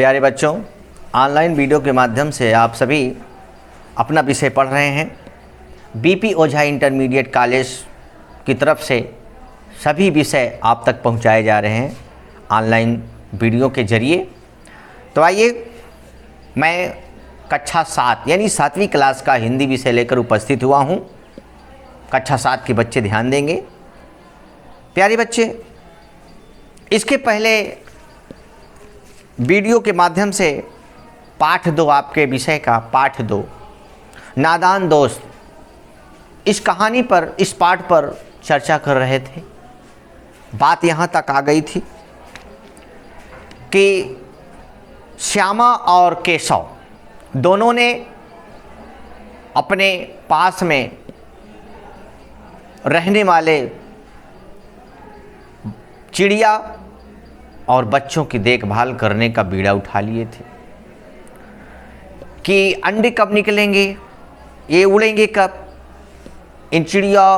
प्यारे बच्चों, online video के माध्यम से आप सभी अपना विषय पढ़ रहे हैं। बीपी ओझा इंटरमीडिएट कॉलेज की तरफ से सभी विषय आप तक पहुंचाए जा रहे हैं ऑनलाइन वीडियो के ज़रिए। तो आइए, मैं कक्षा 7 यानी 7वीं क्लास का हिंदी विषय लेकर उपस्थित हुआ हूं। कक्षा 7 के बच्चे ध्यान देंगे। प्यारे बच्चे, इसके पहले वीडियो के माध्यम से पाठ 2 आपके विषय का पाठ 2 नादान दोस्त, इस कहानी पर, इस पाठ पर चर्चा कर रहे थे। बात यहाँ तक आ गई थी कि श्यामा और केशव दोनों ने अपने पास में रहने वाले चिड़िया और बच्चों की देखभाल करने का बीड़ा उठा लिए थे कि अंडे कब निकलेंगे, ये उड़ेंगे कब, इन चिड़िया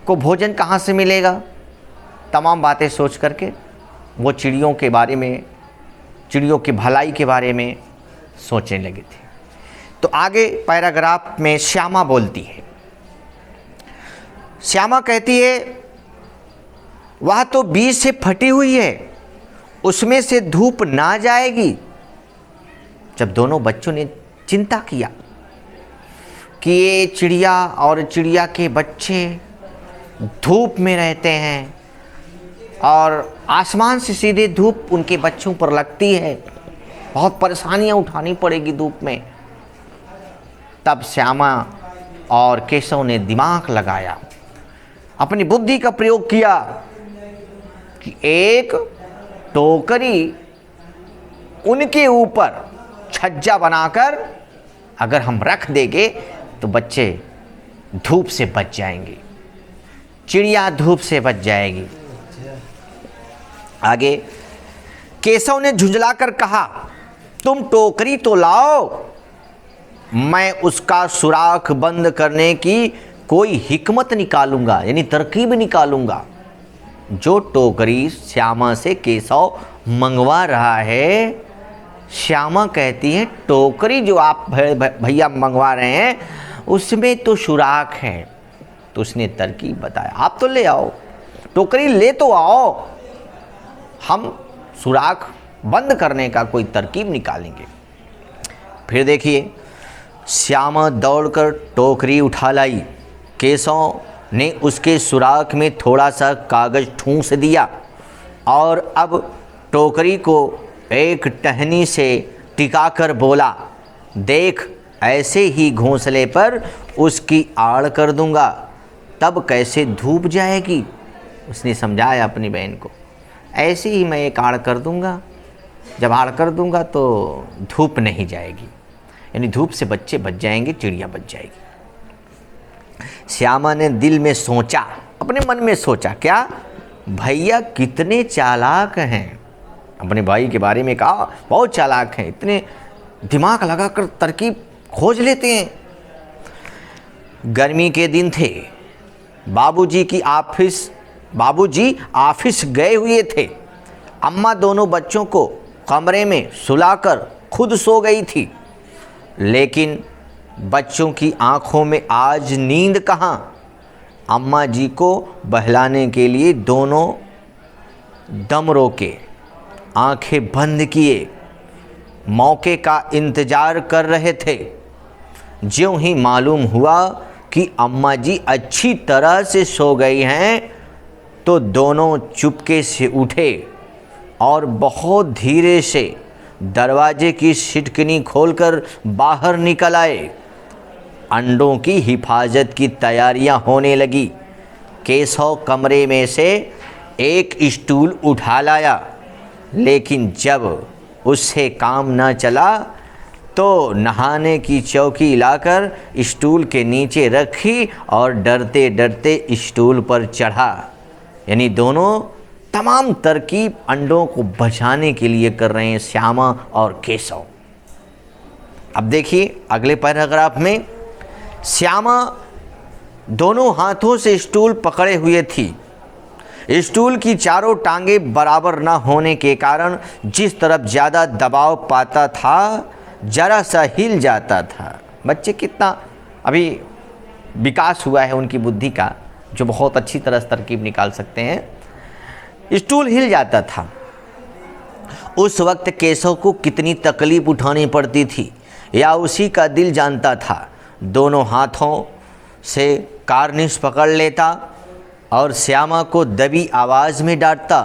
को भोजन कहाँ से मिलेगा। तमाम बातें सोच करके वो चिड़ियों के बारे में, चिड़ियों की भलाई के बारे में सोचने लगे थे। तो आगे पैराग्राफ में श्यामा बोलती है। श्यामा कहती है, वह तो बीज से फटी हुई है, उसमें से धूप ना जाएगी। जब दोनों बच्चों ने चिंता किया कि ये चिड़िया और चिड़िया के बच्चे धूप में रहते हैं और आसमान से सीधे धूप उनके बच्चों पर लगती है, बहुत परेशानियां उठानी पड़ेगी धूप में। तब श्यामा और केशव ने दिमाग लगाया, अपनी बुद्धि का प्रयोग किया कि एक टोकरी उनके ऊपर छज्जा बनाकर अगर हम रख देंगे तो बच्चे धूप से बच जाएंगे, चिड़िया धूप से बच जाएगी। आगे केशव ने झुंझलाकर कहा, तुम टोकरी तो लाओ, मैं उसका सुराख बंद करने की कोई हिकमत निकालूंगा, यानी तरकीब निकालूंगा। जो टोकरी श्यामा से केशव मंगवा रहा है, श्यामा कहती है टोकरी जो आप भैया मंगवा रहे हैं उसमें तो सुराख है। तो उसने तरकीब बताया, आप तो ले आओ, टोकरी ले तो आओ, हम सुराख बंद करने का कोई तरकीब निकालेंगे। फिर देखिए, श्यामा दौड़कर टोकरी उठा लाई। केशव ने उसके सुराख में थोड़ा सा कागज ठूंस दिया और अब टोकरी को एक टहनी से टिकाकर बोला, देख ऐसे ही घोंसले पर उसकी आड़ कर दूंगा, तब कैसे धूप जाएगी। उसने समझाया अपनी बहन को, ऐसे ही मैं एक आड़ कर दूंगा, जब आड़ कर दूंगा तो धूप नहीं जाएगी, यानी धूप से बच्चे बच जाएंगे, चिड़िया बच जाएगी। श्यामा ने दिल में सोचा, अपने मन में सोचा, क्या भैया कितने चालाक हैं। अपने भाई के बारे में कहा, बहुत चालाक हैं, इतने दिमाग लगाकर तरकीब खोज लेते हैं। गर्मी के दिन थे, बाबूजी ऑफिस गए हुए थे। अम्मा दोनों बच्चों को कमरे में सुलाकर खुद सो गई थी, लेकिन बच्चों की आंखों में आज नींद कहाँ। अम्मा जी को बहलाने के लिए दोनों दम रोके, आंखें बंद किए, मौके का इंतजार कर रहे थे। ज्यों ही मालूम हुआ कि अम्मा जी अच्छी तरह से सो गई हैं, तो दोनों चुपके से उठे और बहुत धीरे से दरवाजे की सिटकनी खोलकर बाहर निकल आए। अंडों की हिफाजत की तैयारियां होने लगी। केशव कमरे में से एक स्टूल उठा लाया, लेकिन जब उससे काम न चला तो नहाने की चौकी लाकर स्टूल के नीचे रखी और डरते डरते स्टूल पर चढ़ा। यानी दोनों तमाम तरकीब अंडों को बचाने के लिए कर रहे हैं, श्यामा और केशव। अब देखिए अगले पैराग्राफ में, श्यामा दोनों हाथों से स्टूल पकड़े हुए थी, स्टूल की चारों टांगें बराबर न होने के कारण जिस तरफ ज़्यादा दबाव पाता था जरा सा हिल जाता था। बच्चे कितना अभी विकास हुआ है उनकी बुद्धि का, जो बहुत अच्छी तरह से तरकीब निकाल सकते हैं। स्टूल हिल जाता था। उस वक्त केशव को कितनी तकलीफ उठानी पड़ती थी या उसी का दिल जानता था। दोनों हाथों से कार्निश पकड़ लेता और श्यामा को दबी आवाज़ में डांटता,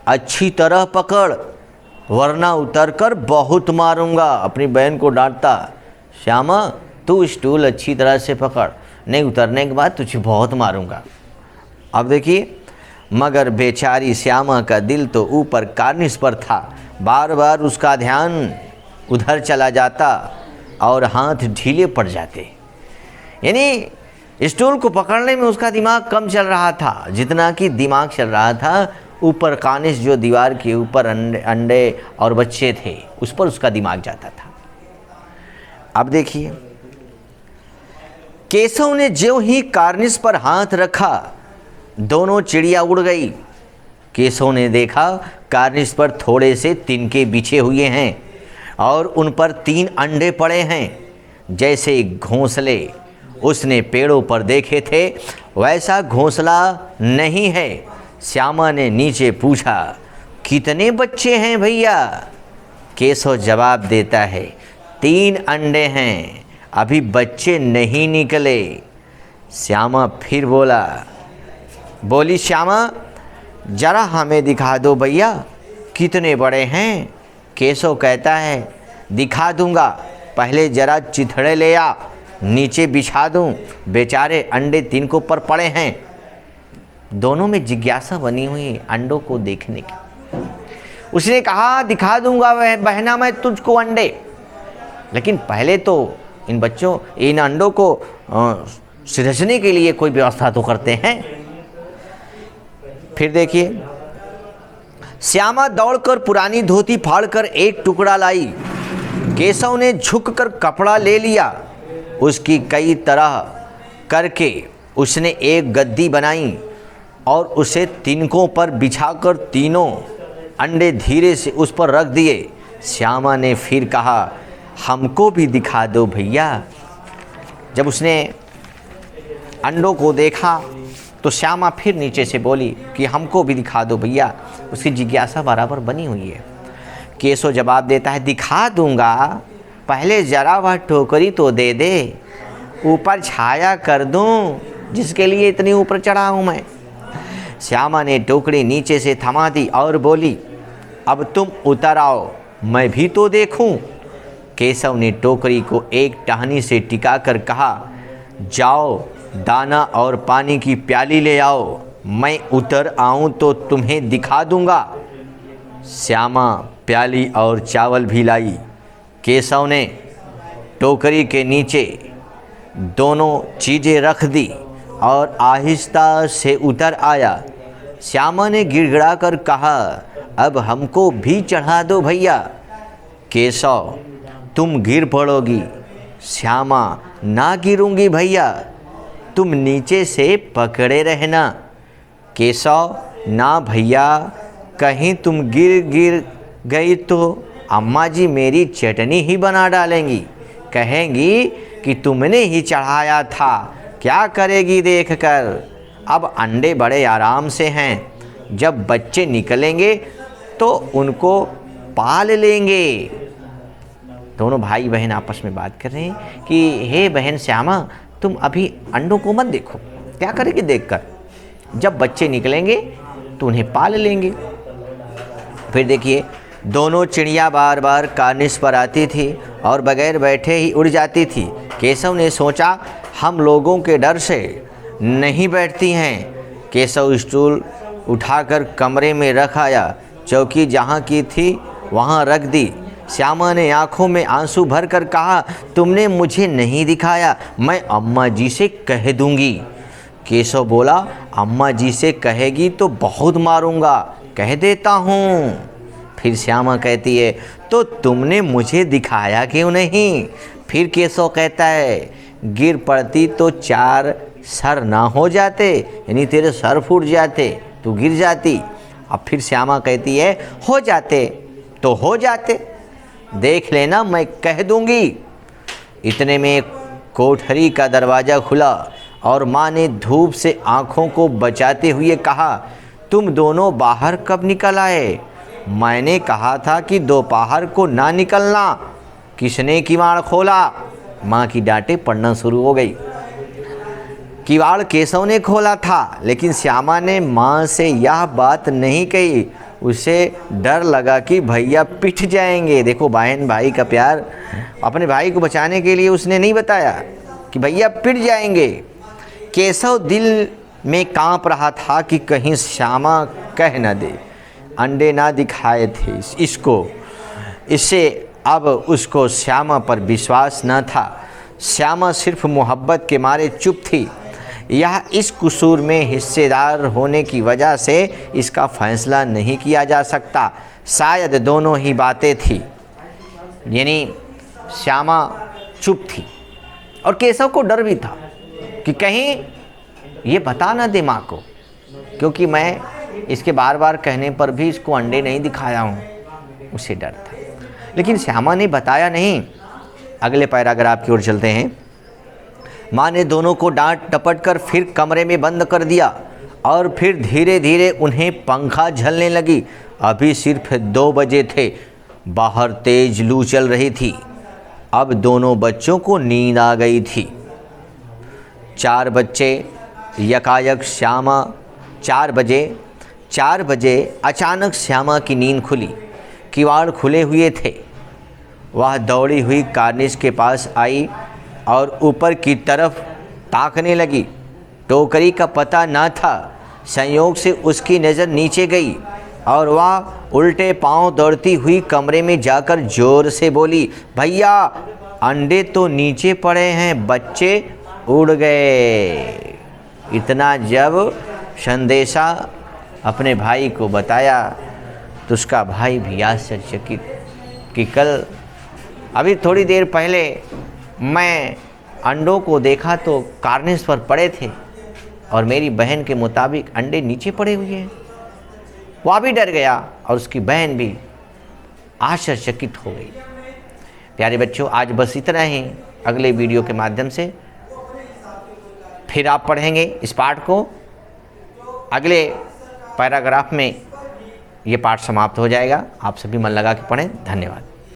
अच्छी तरह पकड़ वरना उतरकर बहुत मारूंगा। अपनी बहन को डांटता, श्यामा तू स्टूल अच्छी तरह से पकड़, नहीं उतरने के बाद तुझे बहुत मारूंगा। अब देखिए, मगर बेचारी श्यामा का दिल तो ऊपर कार्निश पर था। बार बार उसका ध्यान उधर चला जाता और हाथ ढीले पड़ जाते। यानी स्टूल को पकड़ने में उसका दिमाग कम चल रहा था जितना कि दिमाग चल रहा था ऊपर कार्निश, जो दीवार के ऊपर अंडे और बच्चे थे, उस पर उसका दिमाग जाता था। अब देखिए, केशव ने ज्यों ही कार्निश पर हाथ रखा दोनों चिड़िया उड़ गई। केशव ने देखा कार्निश पर थोड़े से तिनके बिछे हुए हैं और उन पर 3 अंडे पड़े हैं। जैसे घोंसले उसने पेड़ों पर देखे थे वैसा घोंसला नहीं है। श्यामा ने नीचे पूछा, कितने बच्चे हैं भैया? केशव जवाब देता है, 3 अंडे हैं, अभी बच्चे नहीं निकले। श्यामा फिर बोली श्यामा जरा हमें दिखा दो भैया, कितने बड़े हैं? केशव कहता है, दिखा दूंगा, पहले जरा चिथड़े ले आ, नीचे बिछा दूं, बेचारे अंडे तिनकों पर पड़े हैं। दोनों में जिज्ञासा बनी हुई अंडों को देखने की। उसने कहा, दिखा दूंगा वह बहना मैं तुझको अंडे, लेकिन पहले तो इन अंडों को सिरजने के लिए कोई व्यवस्था तो करते हैं। फिर देखिए, श्यामा दौड़कर पुरानी धोती फाड़कर एक टुकड़ा लाई। केशव ने झुककर कपड़ा ले लिया। उसकी कई तरह करके उसने एक गद्दी बनाई और उसे तिनकों पर बिछाकर तीनों अंडे धीरे से उस पर रख दिए। श्यामा ने फिर कहा, हमको भी दिखा दो भैया। जब उसने अंडों को देखा तो श्यामा फिर नीचे से बोली कि हमको भी दिखा दो भैया। उसकी जिज्ञासा बराबर बनी हुई है। केशव जवाब देता है, दिखा दूंगा, पहले जरा वह टोकरी तो दे दे, ऊपर छाया कर दूं, जिसके लिए इतनी ऊपर चढ़ा हूं मैं। श्यामा ने टोकरी नीचे से थमा दी और बोली, अब तुम उतर आओ, मैं भी तो देखूं। केशव ने टोकरी को एक टहनी से टिकाकर कहा, जाओ दाना और पानी की प्याली ले आओ, मैं उतर आऊं तो तुम्हें दिखा दूंगा। श्यामा प्याली और चावल भी लाई। केशव ने टोकरी के नीचे दोनों चीज़ें रख दी और आहिस्ता से उतर आया। श्यामा ने गिड़गिड़ा कर कहा, अब हमको भी चढ़ा दो भैया। केशव, तुम गिर पड़ोगी। श्यामा, ना गिरूंगी भैया, तुम नीचे से पकड़े रहना। केशव, ना भैया, कहीं तुम गिर गई तो अम्मा जी मेरी चटनी ही बना डालेंगी, कहेंगी कि तुमने ही चढ़ाया था, क्या करेगी देखकर। अब अंडे बड़े आराम से हैं, जब बच्चे निकलेंगे तो उनको पाल लेंगे। दोनों भाई बहन आपस में बात कर रहे हैं कि हे बहन श्यामा, तुम अभी अंडों को मत देखो, क्या करेगी देखकर, जब बच्चे निकलेंगे तो उन्हें पाल लेंगे। फिर देखिए, दोनों चिड़िया बार बार कार्निश पर आती थी और बगैर बैठे ही उड़ जाती थी। केशव ने सोचा, हम लोगों के डर से नहीं बैठती हैं। केशव स्टूल उठाकर कमरे में रख आया, चौकी जहाँ की थी वहाँ रख दी। श्यामा ने आंखों में आंसू भरकर कहा, तुमने मुझे नहीं दिखाया, मैं अम्मा जी से कह दूंगी। केशव बोला, अम्मा जी से कहेगी तो बहुत मारूंगा, कह देता हूँ। फिर श्यामा कहती है, तो तुमने मुझे दिखाया क्यों नहीं? फिर केशव कहता है, गिर पड़ती तो 4 सर ना हो जाते, यानी तेरे सर फूट जाते, तू गिर जाती। अब फिर श्यामा कहती है हो जाते तो हो जाते, देख लेना मैं कह दूंगी। इतने में कोठरी का दरवाज़ा खुला और माँ ने धूप से आँखों को बचाते हुए कहा, तुम दोनों बाहर कब निकल आए? मैंने कहा था कि दोपहर को ना निकलना। किसने किवाड़ खोला? माँ की डांटें पड़ना शुरू हो गई। किवाड़ केशव ने खोला था, लेकिन श्यामा ने माँ से यह बात नहीं कही। उसे डर लगा कि भैया पिट जाएंगे। देखो बहन भाई का प्यार, अपने भाई को बचाने के लिए उसने नहीं बताया कि भैया पिट जाएंगे। केशव दिल में कांप रहा था कि कहीं श्यामा कह न दे। अंडे ना दिखाए थे इसको, इससे अब उसको श्यामा पर विश्वास न था। श्यामा सिर्फ मोहब्बत के मारे चुप थी। यह इस कसूर में हिस्सेदार होने की वजह से इसका फैसला नहीं किया जा सकता। शायद दोनों ही बातें थी, यानी श्यामा चुप थी और केशव को डर भी था कि कहीं ये बता ना दे माँ को, क्योंकि मैं इसके बार बार कहने पर भी इसको अंडे नहीं दिखाया हूँ, उसे डर था। लेकिन श्यामा ने बताया नहीं। अगले पैराग्राफ की ओर चलते हैं। माँ ने दोनों को डांट टपट कर फिर कमरे में बंद कर दिया और फिर धीरे धीरे उन्हें पंखा झलने लगी। अभी सिर्फ 2 बजे थे, बाहर तेज लू चल रही थी। अब दोनों बच्चों को नींद आ गई थी। 4 बच्चे यकायक श्यामा 4 बजे अचानक श्यामा की नींद खुली। किवाड़ खुले हुए थे। वह दौड़ी हुई कार्निश के पास आई और ऊपर की तरफ ताकने लगी। टोकरी का पता न था। संयोग से उसकी नज़र नीचे गई और वह उल्टे पांव दौड़ती हुई कमरे में जाकर जोर से बोली, भैया अंडे तो नीचे पड़े हैं, बच्चे उड़ गए। इतना जब संदेशा अपने भाई को बताया तो उसका भाई भी आश्चर्यचकित कि कल अभी थोड़ी देर पहले मैं अंडों को देखा तो कार्निश पर पड़े थे और मेरी बहन के मुताबिक अंडे नीचे पड़े हुए हैं। वह भी डर गया और उसकी बहन भी आश्चर्यचकित हो गई। प्यारे बच्चों, आज बस इतना ही। अगले वीडियो के माध्यम से फिर आप पढ़ेंगे इस पाठ को। अगले पैराग्राफ में ये पाठ समाप्त हो जाएगा। आप सभी मन लगा के पढ़ें। धन्यवाद।